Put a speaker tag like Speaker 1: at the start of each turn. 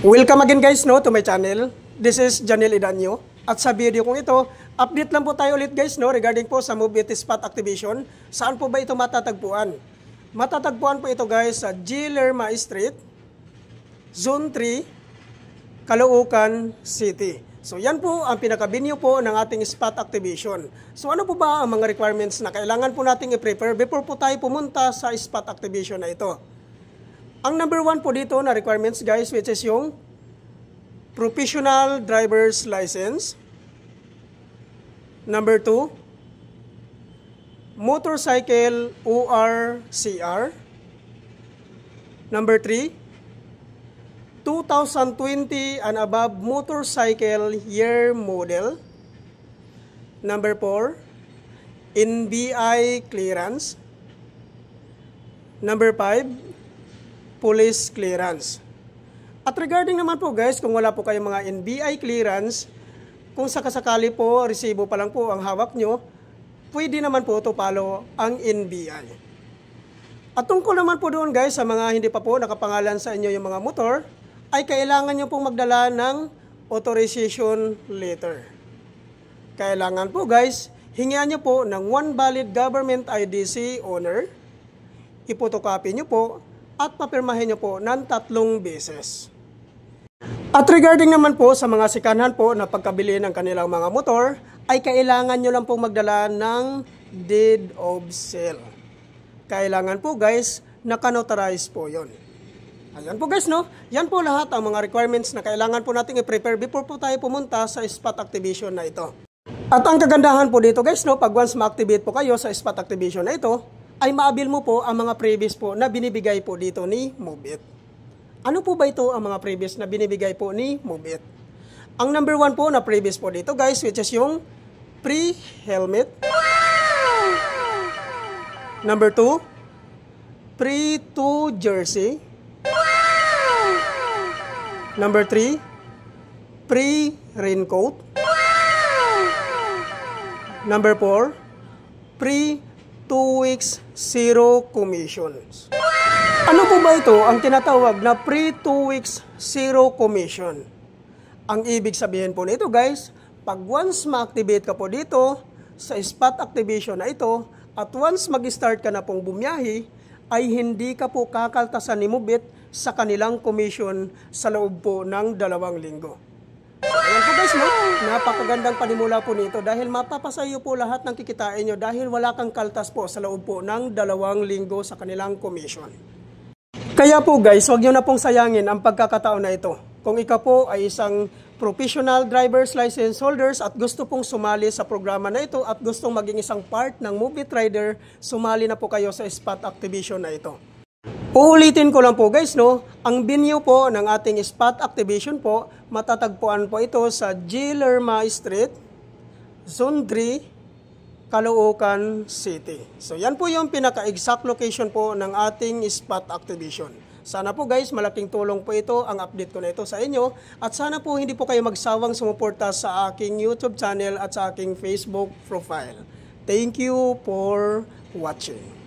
Speaker 1: Welcome again guys to my channel. This is Janel Idanyo. At sa video kong ito, update lang po tayo ulit guys regarding po sa MOVEit spot activation. Saan po ba ito matatagpuan? Matatagpuan po ito guys sa G. Lerma Street, Zone 3, Caloocan City. So yan po ang pinaka-venue po ng ating spot activation. So ano po ba ang mga requirements na kailangan po nating i-prepare before po tayo pumunta sa spot activation na ito? Ang number 1 po dito na requirements guys, which is yung professional driver's license. Number 2, motorcycle ORCR. Number 3, 2020 and above motorcycle year model. Number 4, NBI clearance. Number 5, police clearance. At regarding naman po guys, kung wala po kayong mga NBI clearance, kung sakasakali po, resibo pa lang po ang hawak nyo, pwede naman po ito follow ang NBI. At tungkol naman po doon guys, sa mga hindi pa po nakapangalan sa inyo yung mga motor, ay kailangan nyo pong magdala ng authorization letter. Kailangan po guys, hingian nyo po ng one valid government IDC owner, ipotocopy nyo po, at papirmahin nyo po ng 3 beses. At regarding naman po sa mga sikanhan po na pagkabili ng kanilang mga motor, ay kailangan nyo lang pong magdala ng deed of sale. Kailangan po guys, nakanotarize po yon. Ayan po guys yan po lahat ang mga requirements na kailangan po natin i-prepare before po tayo pumunta sa spot activation na ito. At ang kagandahan po dito guys pag once ma-activate po kayo sa spot activation na ito, ay maabil mo po ang mga previous po na binibigay po dito ni MOVEit. Ano po ba ito ang mga previous na binibigay po ni MOVEit? Ang number 1 po na previous po dito guys, which is yung pre-helmet. Number 2, pre-2 jersey. Number 3, pre-raincoat. Number 4, pre 2 weeks zero commissions. Ano po ba ito ang tinatawag na pre-2 weeks zero commission? Ang ibig sabihin po nito guys, pag once ma-activate ka po dito sa spot activation na ito, at once mag-start ka na pong bumiyahe, ay hindi ka po kakaltasan ni MOVEit sa kanilang commission sa loob po ng 2 linggo. So, ayan po guys napakagandang panimula po nito dahil mapapasayo po lahat ng kikitain nyo dahil wala kang kaltas po sa loob po ng 2 linggo sa kanilang commission. Kaya po guys, huwag nyo na pong sayangin ang pagkakataon na ito. Kung ikaw po ay isang professional driver's license holders at gusto pong sumali sa programa na ito at gustong maging isang part ng MOVEit Rider, sumali na po kayo sa spot activation na ito. Uulitin ko lang po guys ang venue po ng ating spot activation po, matatagpuan po ito sa G. Lerma Street, Zone 3, Caloocan City. So yan po yung pinaka-exact location po ng ating spot activation. Sana po guys, malaking tulong po ito ang update ko na ito sa inyo at sana po hindi po kayo magsawang sumuporta sa aking YouTube channel at sa aking Facebook profile. Thank you for watching.